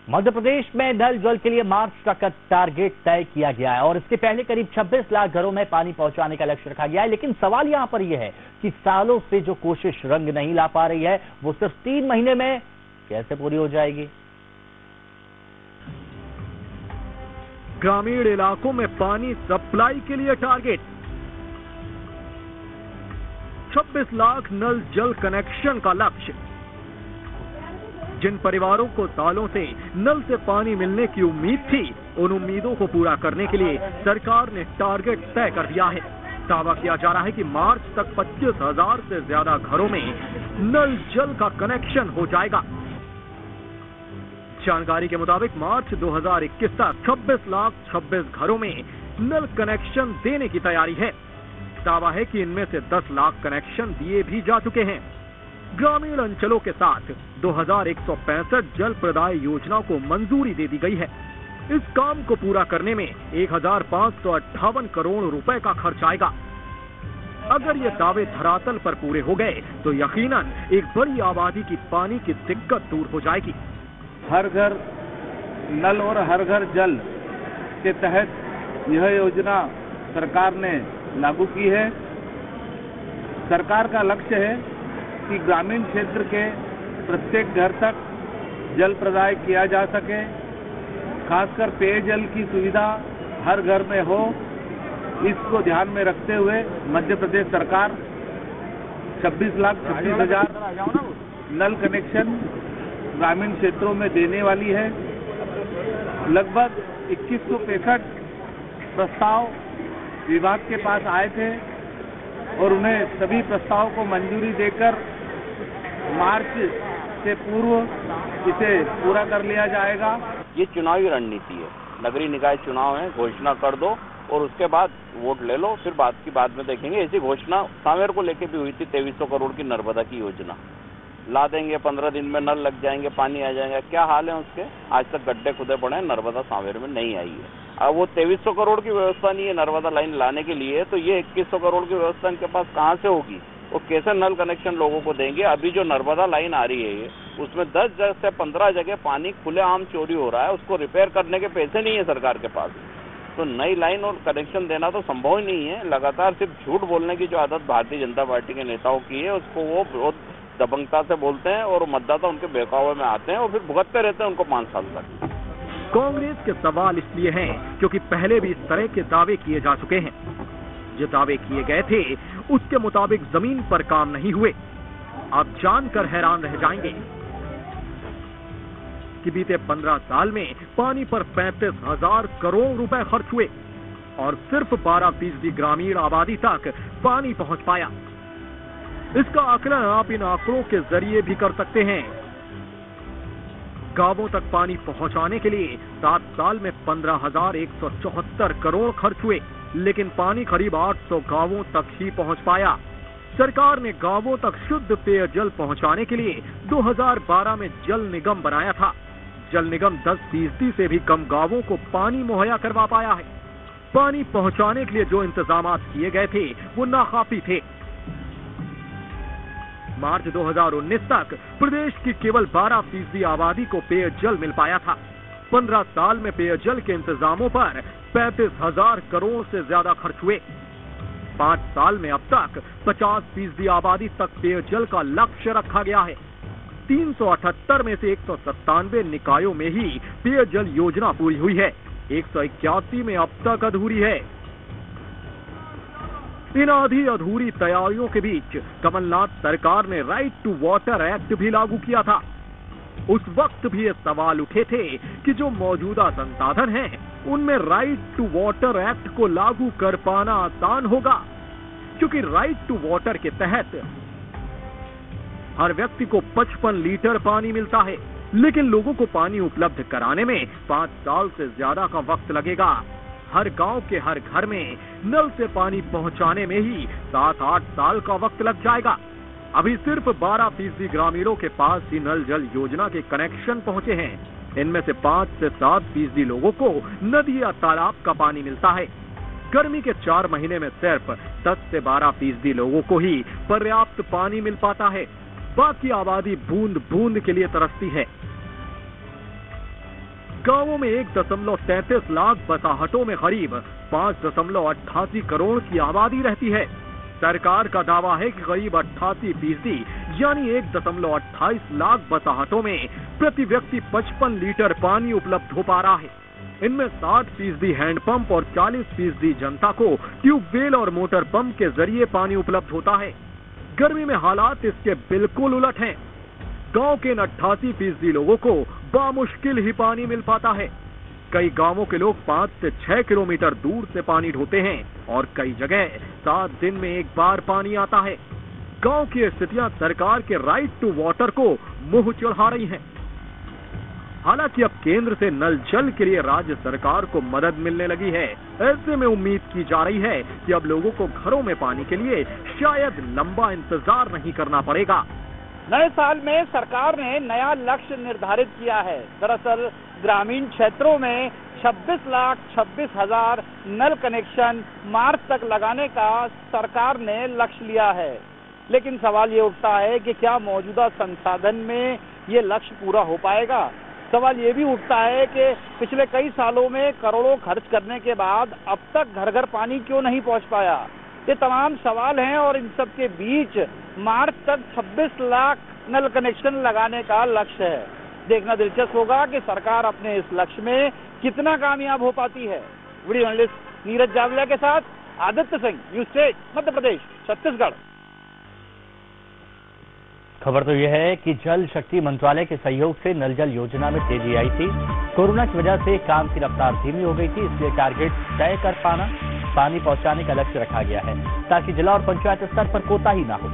मध्य प्रदेश में नल जल के लिए मार्च तक का टारगेट तय किया गया है और इसके पहले करीब 26 लाख घरों में पानी पहुंचाने का लक्ष्य रखा गया है। लेकिन सवाल यहां पर यह है कि सालों से जो कोशिश रंग नहीं ला पा रही है वो सिर्फ 3 महीने में कैसे पूरी हो जाएगी। ग्रामीण इलाकों में पानी सप्लाई के लिए टारगेट 26 लाख नल जल कनेक्शन का लक्ष्य। जिन परिवारों को सालों से नल से पानी मिलने की उम्मीद थी, उन उम्मीदों को पूरा करने के लिए सरकार ने टारगेट तय कर दिया है। दावा किया जा रहा है कि मार्च तक 25,000 से ज्यादा घरों में नल जल का कनेक्शन हो जाएगा। जानकारी के मुताबिक मार्च 2021 तक 26 घरों में नल कनेक्शन देने की तैयारी है। दावा है कि इनमें से 10 लाख कनेक्शन दिए भी जा चुके हैं। ग्रामीण अंचलों के साथ 2165 जल प्रदाय योजनाओं को मंजूरी दे दी गई है। इस काम को पूरा करने में 1558 करोड़ रुपए का खर्च आएगा। अगर ये दावे धरातल पर पूरे हो गए तो यकीनन एक बड़ी आबादी की पानी की दिक्कत दूर हो जाएगी। हर घर नल और हर घर जल के तहत यह योजना सरकार ने लागू की है। सरकार का लक्ष्य है कि ग्रामीण क्षेत्र के प्रत्येक घर तक जल प्रदाय किया जा सके, खासकर पेयजल की सुविधा हर घर में हो। इसको ध्यान में रखते हुए मध्य प्रदेश सरकार 26,26,000 नल कनेक्शन ग्रामीण क्षेत्रों में देने वाली है। लगभग 2165 प्रस्ताव विभाग के पास आए थे और उन्हें सभी प्रस्ताव को मंजूरी देकर मार्च से पूर्व इसे पूरा कर लिया जाएगा। ये चुनावी रणनीति है। नगरीय निकाय चुनाव है, घोषणा कर दो और उसके बाद वोट ले लो, फिर बाद में देखेंगे। ऐसी घोषणा सांवेर को लेके भी हुई थी। 2300 करोड़ की नर्मदा की योजना ला देंगे, 15 दिन में नल लग जाएंगे, पानी आ जाएगा। क्या हाल है उसके? आज तक गड्ढे खुदे पड़े हैं, नर्मदा सांवेर में नहीं आई है। अब वो 2300 करोड़ की व्यवस्था नहीं है नर्मदा लाइन लाने के लिए, तो ये 2100 करोड़ की व्यवस्था इनके पास कहाँ से होगी? वो कैसे नल कनेक्शन लोगों को देंगे? अभी जो नर्मदा लाइन आ रही है उसमें 10 से 15 जगह पानी खुलेआम चोरी हो रहा है, उसको रिपेयर करने के पैसे नहीं है सरकार के पास। तो नई लाइन और कनेक्शन देना तो संभव ही नहीं है। लगातार सिर्फ झूठ बोलने की जो आदत भारतीय जनता पार्टी के नेताओं की है, उसको वो बहुत दबंगता से बोलते हैं और मतदाता उनके बहकावे में आते हैं और फिर भुगतते रहते हैं उनको 5 साल तक। कांग्रेस के सवाल इसलिए हैं क्योंकि पहले भी इस तरह के दावे किए जा चुके हैं। जो दावे किए गए थे उसके मुताबिक जमीन पर काम नहीं हुए। आप जानकर हैरान रह जाएंगे कि बीते 15 साल में पानी पर 35,000 करोड़ रुपए खर्च हुए और सिर्फ 12% ग्रामीण आबादी तक पानी पहुंच पाया। इसका आकलन आप इन आंकड़ों के जरिए भी कर सकते हैं। गांवों तक पानी पहुंचाने के लिए 7 साल में 15,174 करोड़ खर्च हुए, लेकिन पानी करीब 800 गांवों तक ही पहुंच पाया। सरकार ने गांवों तक शुद्ध पेयजल पहुंचाने के लिए 2012 में जल निगम बनाया था। जल निगम 10% से भी कम गांवों को पानी मुहैया करवा पाया है। पानी पहुंचाने के लिए जो इंतजाम किए गए थे वो नाकाफी थे। मार्च 2019 तक प्रदेश की केवल 12% आबादी को पेयजल मिल पाया था। 15 साल में पेयजल के इंतजामों पर 35,000 करोड़ से ज्यादा खर्च हुए। 5 साल में अब तक 50% आबादी तक पेयजल का लक्ष्य रखा गया है। 378 में से 197 निकायों में ही पेयजल योजना पूरी हुई है। 181 में अब तक अधूरी है। इन आधी अधूरी तैयारियों के बीच कमलनाथ सरकार ने राइट टू वाटर एक्ट भी लागू किया था। उस वक्त भी ये सवाल उठे थे कि जो मौजूदा संसाधन हैं, उनमें राइट टू वाटर एक्ट को लागू कर पाना आसान होगा, क्योंकि राइट टू वाटर के तहत हर व्यक्ति को 55 लीटर पानी मिलता है, लेकिन लोगों को पानी उपलब्ध कराने में 5 साल से ज्यादा का वक्त लगेगा। हर गांव के हर घर में नल से पानी पहुंचाने में ही 7-8 साल का वक्त लग जाएगा। अभी सिर्फ 12% ग्रामीणों के पास ही नल जल योजना के कनेक्शन पहुंचे हैं। इनमें से 5 से 7% लोगों को नदी या तालाब का पानी मिलता है। गर्मी के 4 महीने में सिर्फ 10 से 12% लोगों को ही पर्याप्त पानी मिल पाता है। बाकी आबादी बूंद बूंद के लिए तरसती है। गांवों में 1.33 लाख बसाहटों में करीब 5.88 करोड़ की आबादी रहती है। सरकार का दावा है कि करीब 88% यानी 1.28 लाख बसाहटों में प्रति व्यक्ति 55 लीटर पानी उपलब्ध हो पा रहा है। इनमें 60% हैंडपंप और 40% जनता को ट्यूबवेल और मोटर पंप के जरिए पानी उपलब्ध होता है। गर्मी में हालात इसके बिल्कुल उलट हैं। गांव के 88% लोगों को बामुश्किल ही पानी मिल पाता है। कई गांवों के लोग 5 से 6 किलोमीटर दूर से पानी ढोते हैं और कई जगह 7 दिन में एक बार पानी आता है। गांव की स्थितियां सरकार के राइट टू वाटर को मुंह चढ़ा रही हैं। हालांकि अब केंद्र से नल जल के लिए राज्य सरकार को मदद मिलने लगी है। ऐसे में उम्मीद की जा रही है कि अब लोगों को घरों में पानी के लिए शायद लंबा इंतजार नहीं करना पड़ेगा। नए साल में सरकार ने नया लक्ष्य निर्धारित किया है। दरअसल ग्रामीण क्षेत्रों में 26,26,000 नल कनेक्शन मार्च तक लगाने का सरकार ने लक्ष्य लिया है। लेकिन सवाल ये उठता है कि क्या मौजूदा संसाधन में ये लक्ष्य पूरा हो पाएगा। सवाल ये भी उठता है कि पिछले कई सालों में करोड़ों खर्च करने के बाद अब तक घर घर पानी क्यों नहीं पहुंच पाया। ये तमाम सवाल हैं और इन सब के बीच मार्च तक 26 लाख नल कनेक्शन लगाने का लक्ष्य है। देखना दिलचस्प होगा कि सरकार अपने इस लक्ष्य में कितना कामयाब हो पाती है। वीडियो जर्नलिस्ट नीरज जावलिया के साथ आदित्य सिंह, न्यूज 8 मध्य प्रदेश छत्तीसगढ़। खबर तो यह है कि जल शक्ति मंत्रालय के सहयोग से नल जल योजना में तेजी आई थी। कोरोना की वजह से काम की रफ्तार धीमी हो गई थी, इसलिए टारगेट तय कर पानी पहुंचाने का लक्ष्य रखा गया है ताकि जिला और पंचायत स्तर पर कोताही ना हो।